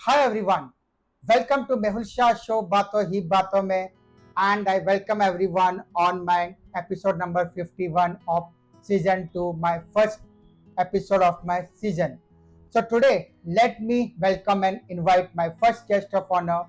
Hi everyone, welcome to Mehul Shah Show Baaton Hi Baaton Mein, and I welcome everyone on my episode number 51 of season 2, my first episode of my season. So today, let me welcome and invite my first guest of honor,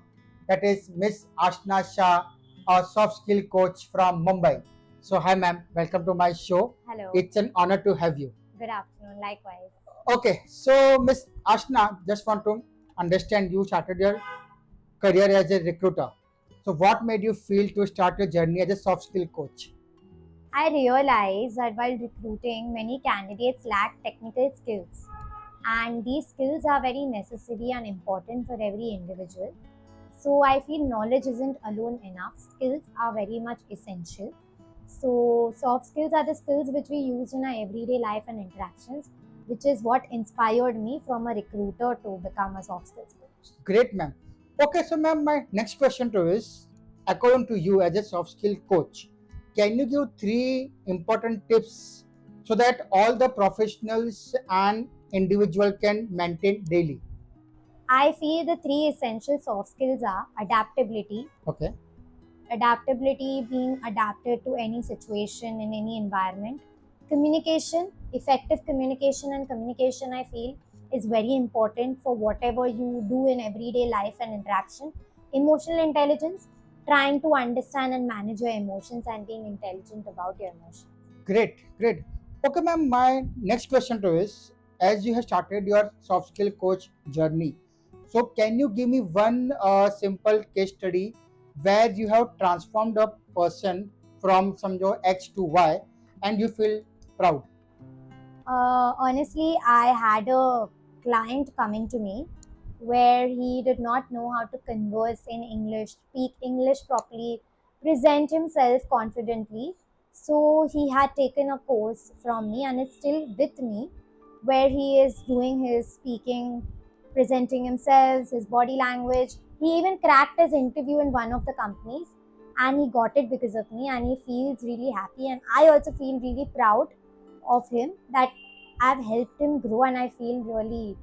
that is Miss Ashna Shah, a soft skill coach from Mumbai. So hi ma'am, welcome to my show. Hello, It's an honor to have you. good afternoon. Likewise. Okay, so Miss Ashna, just want to understand you started your career as a recruiter. So, what made you feel to start your journey as a soft skill coach? I realize that while recruiting, many candidates lack technical skills, and these skills are very necessary and important for every individual. So, I feel knowledge isn't alone enough, skills are very much essential. So, soft skills are the skills which we use in our everyday life and interactions, which is what inspired me from a recruiter to become a soft skills coach. Great, ma'am. Okay, so, ma'am, my next question to you is according to you as a soft skill coach, can you give three important tips so that all the professionals and individual can maintain daily? I feel the three essential soft skills are adaptability, Okay, being adapted to any situation in any environment, communication, effective communication, and communication I feel is very important for whatever you do in everyday life and interaction, emotional intelligence, trying to understand and manage your emotions and being intelligent about your emotions. great, great. Okay, ma'am, my next question to you is as you have started your soft skill coach journey, so can you give me one simple case study where you have transformed a person from some X to Y and you feel proud? Honestly, I had a client coming to me where he did not know how to converse in English, speak English properly, present himself confidently. So he had taken a course from me and is still with me where he is doing his speaking, presenting himself, his body language. He even cracked his interview in one of the companies and he got it because of me and he feels really happy and I also feel really proud of him that I've helped him grow and I feel really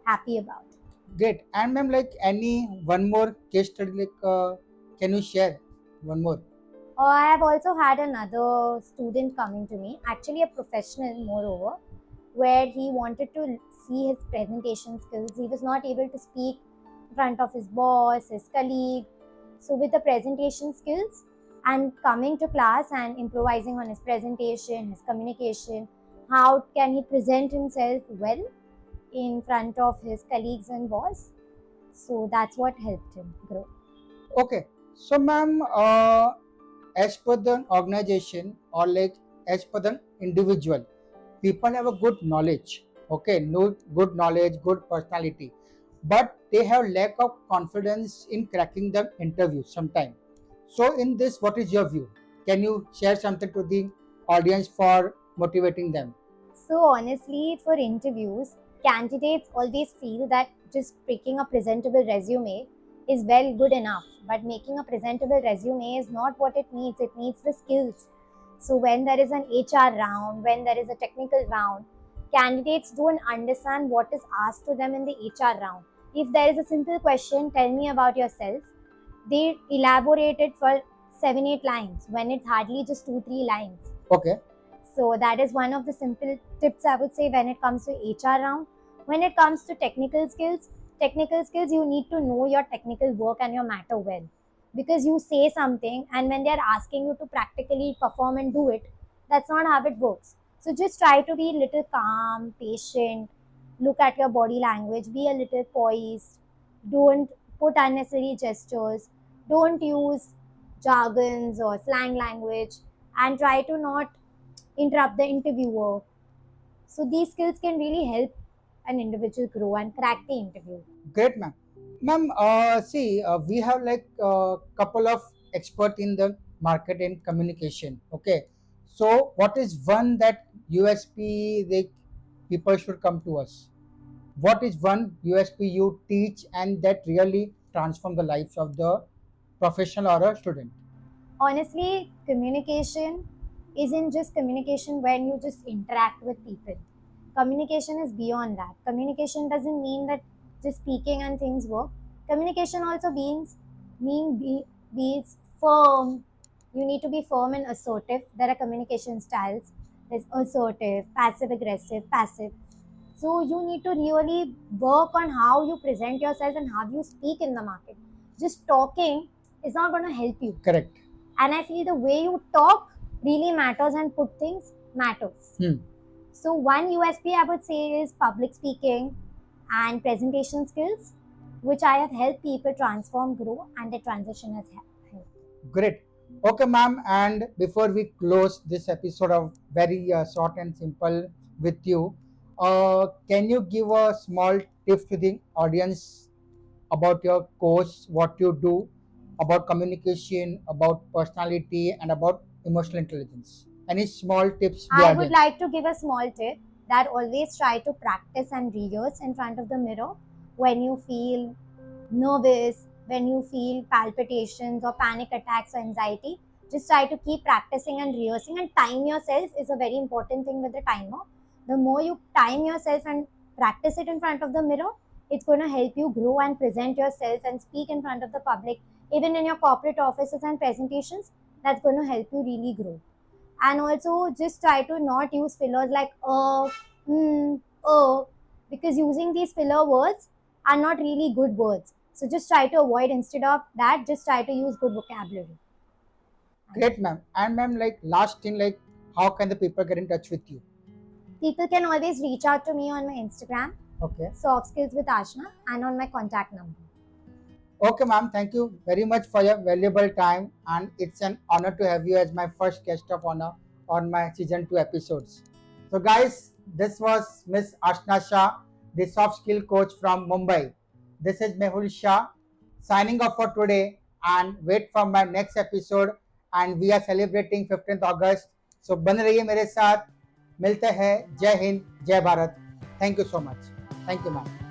happy about it. Great. And ma'am, like any one more case study, like can you share one more? I have also had another student coming to me, actually a professional moreover, where he wanted to see his presentation skills. He was not able to speak in front of his boss, his colleague. So, with the presentation skills and coming to class and improvising on his presentation, his communication, how can he present himself well in front of his colleagues and boss? So, that's what helped him grow. Okay. So, ma'am, as per the organization or like as per the individual, people have a good knowledge, okay, no good knowledge, good personality, but they have lack of confidence in cracking the interview sometime. So in this, what is your view? Can you share something to the audience for motivating them? So, honestly, for interviews, candidates always feel that just picking a presentable resume is well good enough. But making a presentable resume is not what it needs the skills. So, when there is an HR round, when there is a technical round, candidates don't understand what is asked to them in the HR round. If there is a simple question, tell me about yourself, they elaborate it for 7 8 lines when it's hardly just 2 3 lines. Okay. So that is one of the simple tips I would say when it comes to HR round. When it comes to technical skills, you need to know your technical work and your matter well. Because you say something and when they're asking you to practically perform and do it, that's not how it works. So just try to be a little calm, patient, look at your body language, be a little poised, don't put unnecessary gestures, don't use jargons or slang language, and try to not interrupt the interviewer. So these skills can really help an individual grow and crack the interview. Great, ma'am. Ma'am, see, we have like a couple of expert in the market and communication. Okay, so what is one that USP the people should come to us? What is one USP you teach and that really transform the lives of the professional or a student? Honestly, communication isn't just communication when you just interact with people. Communication is beyond that. Communication doesn't mean that just speaking and things work. Communication also means firm. You need to be firm and assertive. There are communication styles. There's assertive, passive aggressive, passive. So you need to really work on how you present yourself and how you speak in the market. Just talking is not going to help you. Correct. And I feel the way you talk really matters and put things matters. So one USP I would say is public speaking and presentation skills, which I have helped people transform, grow, and the transition has helped. Great. Okay, ma'am. And before we close this episode of very short and simple with you, can you give a small tip to the audience about your course, what you do, about communication, about personality, and about emotional intelligence? Any small tips? I would like to give a small tip that always try to practice and rehearse in front of the mirror when you feel nervous, when you feel palpitations or panic attacks or anxiety. Just try to keep practicing and rehearsing, and time yourself is a very important thing with the timer. The more you time yourself and practice it in front of the mirror, it's going to help you grow and present yourself and speak in front of the public. Even in your corporate offices and presentations, that's going to help you really grow. And also just try to not use fillers like because using these filler words are not really good words. So just try to avoid, instead of that, just try to use good vocabulary. Great, ma'am. And ma'am, like last thing, like how can the people get in touch with you? People can always reach out to me on my Instagram, Okay. Soft Skills with Ashna, and on my contact number. Okay, ma'am. Thank you very much for your valuable time, and it's an honor to have you as my first guest of honor on my season 2 episodes. So, guys, this was Miss Ashna Shah, the soft skill coach from Mumbai. This is Mehul Shah signing off for today, and wait for my next episode. And we are celebrating 15th August. So, बने रहिए मेरे साथ. मिलते हैं. जय हिंद, जय Bharat. Thank you so much. Thank you, ma'am.